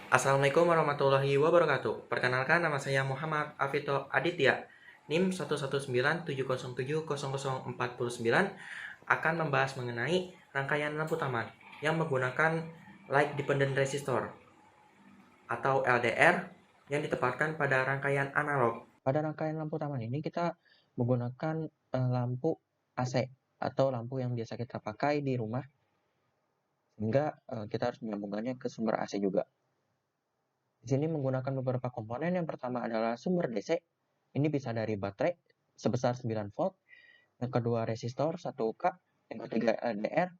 Assalamualaikum warahmatullahi wabarakatuh. Perkenalkan, nama saya Muhammad Afito Aditya. NIM 11970700049 akan membahas mengenai rangkaian lampu taman yang menggunakan light dependent resistor atau LDR yang ditempatkan pada rangkaian analog. Pada rangkaian lampu taman ini kita menggunakan lampu AC atau lampu yang biasa kita pakai di rumah, sehingga kita harus menyambungkannya ke sumber AC juga. Di sini menggunakan beberapa komponen. Yang pertama adalah sumber DC. Ini bisa dari baterai sebesar 9 volt. Yang kedua resistor 1K. Yang ketiga LDR.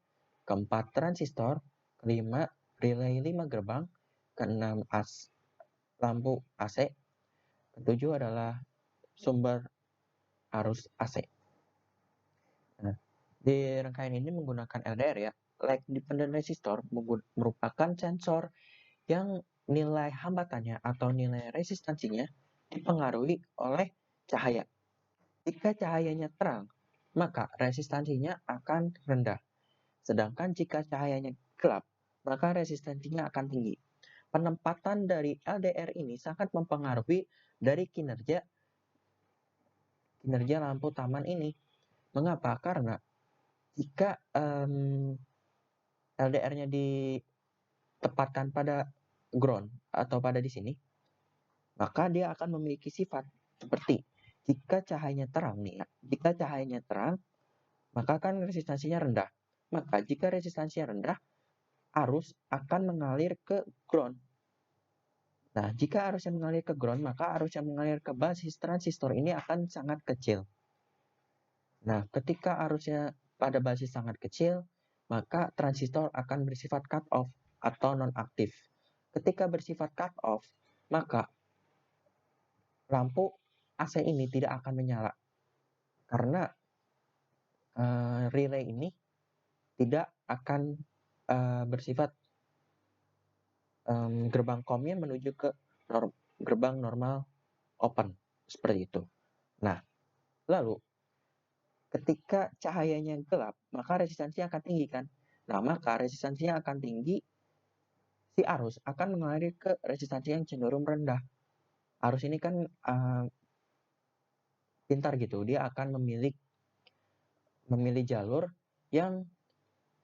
Keempat transistor. Kelima relay 5 gerbang. Keenam lampu AC. Ketujuh adalah sumber arus AC. Nah, di rangkaian ini menggunakan LDR ya. Light dependent resistor merupakan sensor yang nilai hambatannya atau nilai resistansinya dipengaruhi oleh cahaya. Jika cahayanya terang, maka resistansinya akan rendah. Sedangkan jika cahayanya gelap, maka resistansinya akan tinggi. Penempatan dari LDR ini sangat mempengaruhi dari kinerja lampu taman ini. Mengapa? Karena jika LDR-nya ditempatkan pada ground atau pada di sini, maka dia akan memiliki sifat seperti jika cahayanya terang nih ya, jika cahayanya terang, maka kan resistansinya rendah. Maka jika resistansinya rendah, arus akan mengalir ke ground. Nah, jika arus yang mengalir ke ground, maka arus yang mengalir ke basis transistor ini akan sangat kecil. Nah, ketika arusnya pada basis sangat kecil, maka transistor akan bersifat cut off atau non-aktif. Ketika bersifat cut off, maka lampu AC ini tidak akan menyala karena relay ini tidak akan bersifat gerbang COM-nya menuju ke gerbang normal open seperti itu. Nah, lalu ketika cahayanya gelap, maka resistansinya akan tinggi kan? Nah, maka resistansinya akan tinggi, si arus akan mengalir ke resistansi yang cenderung rendah. Arus ini kan pintar gitu, dia akan memilih jalur yang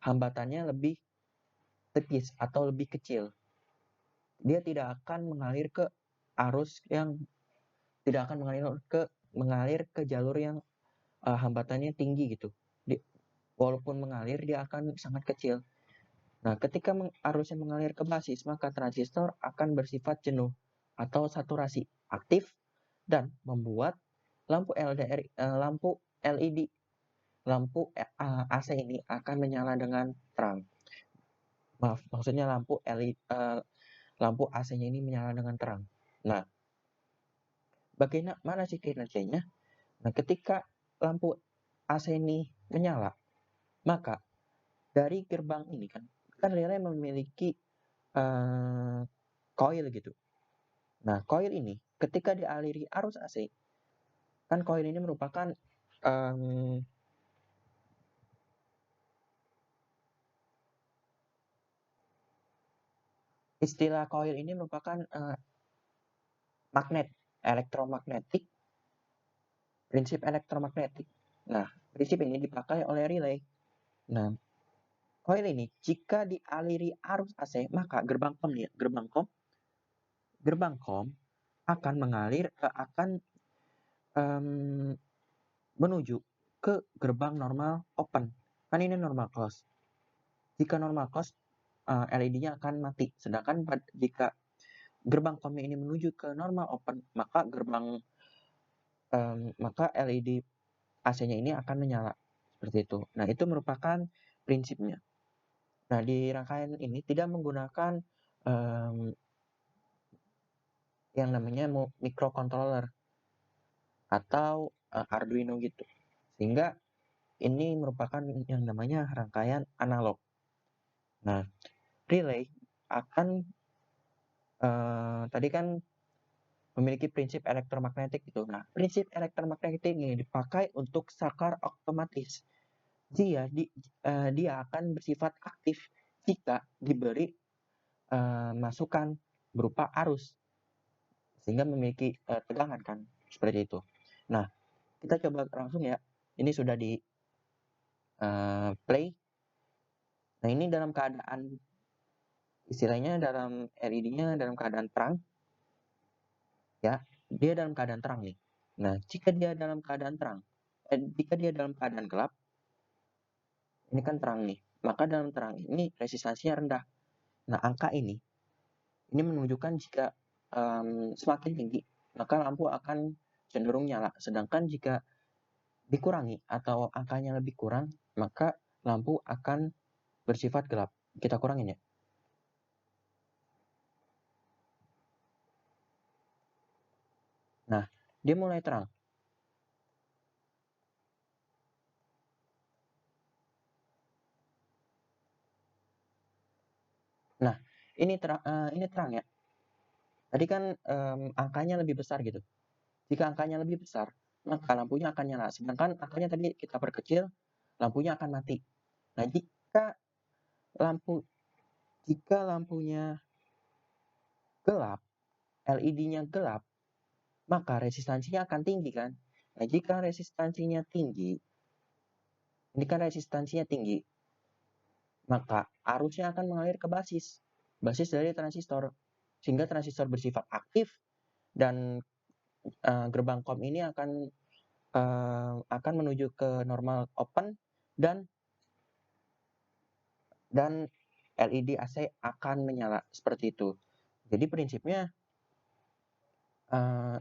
hambatannya lebih tipis atau lebih kecil. Dia tidak akan mengalir ke arus yang tidak akan mengalir ke jalur yang hambatannya tinggi gitu. Walaupun mengalir, dia akan sangat kecil. Nah, ketika arusnya mengalir ke basis, maka transistor akan bersifat jenuh atau saturasi aktif dan membuat lampu LDR, lampu LED, lampu AC ini akan menyala dengan terang. Maaf, maksudnya lampu LED, lampu AC-nya ini menyala dengan terang. Nah, bagaimana sih kinerjanya? Nah, ketika lampu AC ini menyala, maka dari gerbang ini kan relay memiliki coil gitu. Nah, coil ini ketika dialiri arus AC, kan coil ini merupakan istilah coil ini merupakan magnet elektromagnetik, prinsip elektromagnetik. Nah, prinsip ini dipakai oleh relay. Nah, coil ini jika dialiri arus AC, maka gerbang COM akan mengalir akan menuju ke gerbang normal open. Kan ini normal close. Jika normal close, LED-nya akan mati. Sedangkan jika gerbang COM ini menuju ke normal open, maka LED AC-nya ini akan menyala. Seperti itu. Nah, itu merupakan prinsipnya. Nah, di rangkaian ini tidak menggunakan yang namanya microcontroller atau Arduino gitu. Sehingga ini merupakan yang namanya rangkaian analog. Nah, relay akan tadi kan memiliki prinsip elektromagnetik gitu. Nah, prinsip elektromagnetik ini dipakai untuk saklar otomatis. Dia akan bersifat aktif jika diberi masukan berupa arus, sehingga memiliki tegangan kan, seperti itu. Nah, kita coba langsung ya. Ini sudah di play. Nah, ini dalam keadaan, istilahnya dalam LED-nya dalam keadaan terang, ya, dia dalam keadaan terang nih. Nah, jika dia dalam keadaan terang, jika dia dalam keadaan gelap, ini kan terang nih, maka dalam terang ini resistansinya rendah. Nah, angka ini menunjukkan jika semakin tinggi, maka lampu akan cenderung nyala. Sedangkan jika dikurangi atau angkanya lebih kurang, maka lampu akan bersifat gelap. Kita kurangin ya. Nah, dia mulai terang. Nah, ini terang ya. Tadi kan angkanya lebih besar gitu. Jika angkanya lebih besar, maka lampunya akan nyala. Sedangkan angkanya tadi kita perkecil, lampunya akan mati. Nah, jika lampunya gelap, LED-nya gelap, maka resistansinya akan tinggi kan. Nah, jika resistansinya tinggi, ini kan resistansinya tinggi, maka arusnya akan mengalir ke basis dari transistor, sehingga transistor bersifat aktif dan gerbang COM ini akan menuju ke normal open dan LED AC akan menyala seperti itu. Jadi prinsipnya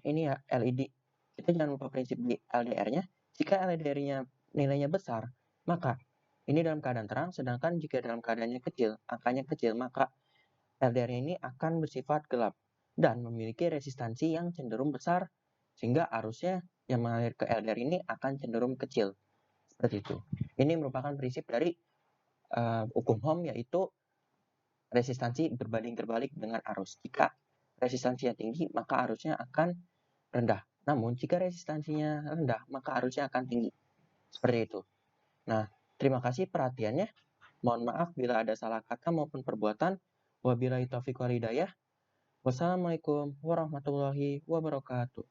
ini ya LED. Kita jangan lupa prinsip di LDR-nya. Jika LDR-nya nilainya besar, maka ini dalam keadaan terang, sedangkan jika dalam keadaannya kecil, angkanya kecil, maka LDR ini akan bersifat gelap dan memiliki resistansi yang cenderung besar, sehingga arusnya yang mengalir ke LDR ini akan cenderung kecil. Seperti itu. Ini merupakan prinsip dari hukum Ohm, yaitu resistansi berbanding terbalik dengan arus. Jika resistansinya tinggi, maka arusnya akan rendah. Namun, jika resistansinya rendah, maka arusnya akan tinggi. Seperti itu. Nah, terima kasih perhatiannya. Mohon maaf bila ada salah kata maupun perbuatan. Wabillahi taufiq wal hidayah. Wassalamualaikum warahmatullahi wabarakatuh.